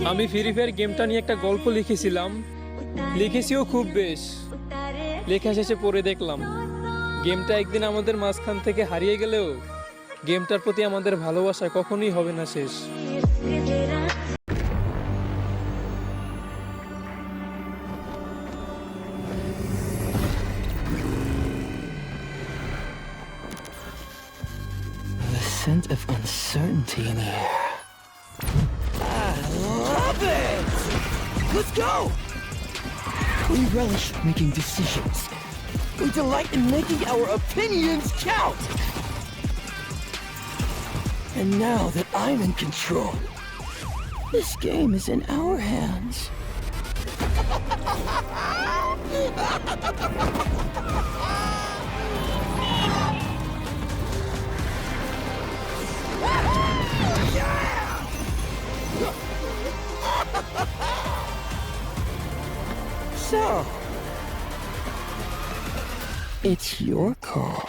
আমি free fire গেমটা নিয়ে একটা গল্প লিখেছিলাম, লিখেছিও খুব বেশ। লেখা শেষে পড়ে দেখলাম গেমটা একদিন আমাদের মাঝখান থেকে হারিয়ে গেলেও গেমটার প্রতি আমাদের ভালোবাসা কখনোই হবে না শেষ। The scent of uncertainty in the air. I love it! Let's go! We relish making decisions. We delight in making our opinions count. And now that I'm in control, this game is in our hands. So, it's your call.